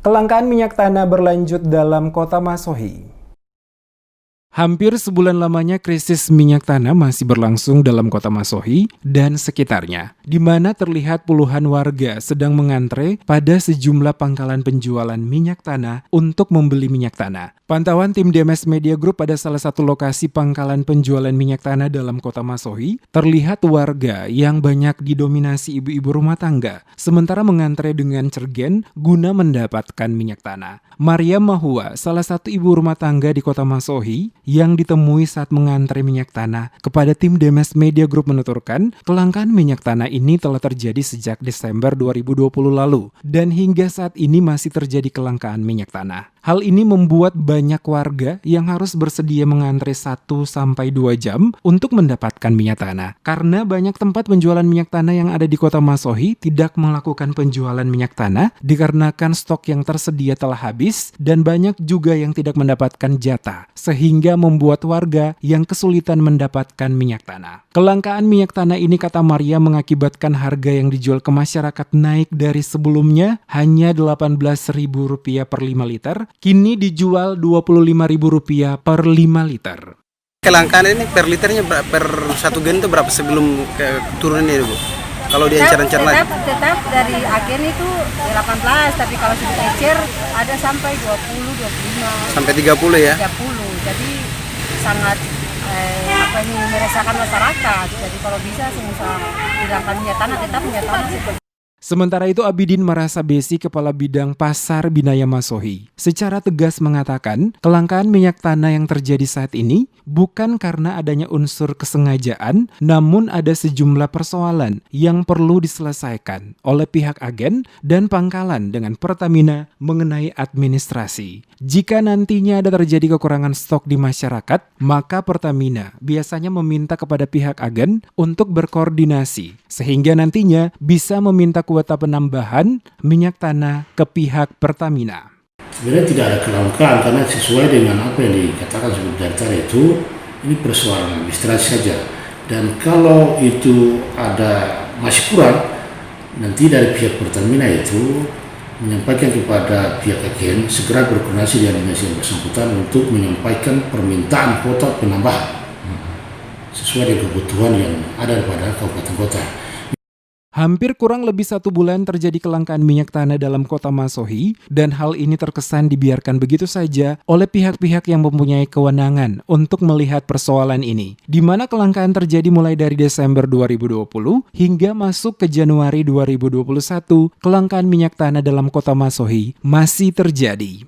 Kelangkaan minyak tanah berlanjut dalam Kota Masohi. Hampir sebulan lamanya krisis minyak tanah masih berlangsung dalam Kota Masohi dan sekitarnya, di mana terlihat puluhan warga sedang mengantre pada sejumlah pangkalan penjualan minyak tanah untuk membeli minyak tanah. Pantauan tim DMS Media Group pada salah satu lokasi pangkalan penjualan minyak tanah dalam Kota Masohi, terlihat warga yang banyak didominasi ibu-ibu rumah tangga, sementara mengantre dengan cergen guna mendapatkan minyak tanah. Maria Mahua, salah satu ibu rumah tangga di Kota Masohi, yang ditemui saat mengantre minyak tanah kepada tim DMS Media Group menuturkan, kelangkaan minyak tanah ini telah terjadi sejak Desember 2020 lalu dan hingga saat ini masih terjadi kelangkaan minyak tanah. Hal ini membuat banyak warga yang harus bersedia mengantre 1-2 jam untuk mendapatkan minyak tanah. Karena banyak tempat penjualan minyak tanah yang ada di Kota Masohi tidak melakukan penjualan minyak tanah dikarenakan stok yang tersedia telah habis dan banyak juga yang tidak mendapatkan jatah, sehingga membuat warga yang kesulitan mendapatkan minyak tanah. Kelangkaan minyak tanah ini, kata Maria, mengakibatkan harga yang dijual ke masyarakat naik dari sebelumnya hanya Rp18.000 per 5 liter, kini dijual Rp25.000 per 5 liter. Kelangkaan ini per liternya per satu gen itu berapa sebelum turun ini, Bu? Kalau di encer-encer lagi? Tetap dari agen itu 18, tapi kalau sudah encer ada sampai 20, 25. Sampai 30 ya? 30, jadi sangat meresahkan masyarakat. Jadi kalau bisa semisal hilangkan minyak tanah, tetap minyak tanah seperti. Sementara itu, Abidin Marasa Besi, Kepala Bidang Pasar Binaya Masohi, secara tegas mengatakan kelangkaan minyak tanah yang terjadi saat ini bukan karena adanya unsur kesengajaan, namun ada sejumlah persoalan yang perlu diselesaikan oleh pihak agen dan pangkalan dengan Pertamina mengenai administrasi. Jika nantinya ada terjadi kekurangan stok di masyarakat, maka Pertamina biasanya meminta kepada pihak agen untuk berkoordinasi, sehingga nantinya bisa meminta kuota penambahan minyak tanah ke pihak Pertamina. Sebenarnya tidak ada kelangkaan karena sesuai dengan apa yang dikatakan sebentar tadi itu, ini persoalan administrasi saja. Dan kalau itu ada masih kurang, nanti dari pihak Pertamina itu menyampaikan kepada pihak agen segera berkoordinasi dengan dinas yang bersangkutan untuk menyampaikan permintaan kuota penambahan sesuai dengan kebutuhan yang ada pada kabupaten kota. Hampir kurang lebih 1 bulan terjadi kelangkaan minyak tanah dalam Kota Masohi, dan hal ini terkesan dibiarkan begitu saja oleh pihak-pihak yang mempunyai kewenangan untuk melihat persoalan ini, di mana kelangkaan terjadi mulai dari Desember 2020 hingga masuk ke Januari 2021, kelangkaan minyak tanah dalam Kota Masohi masih terjadi.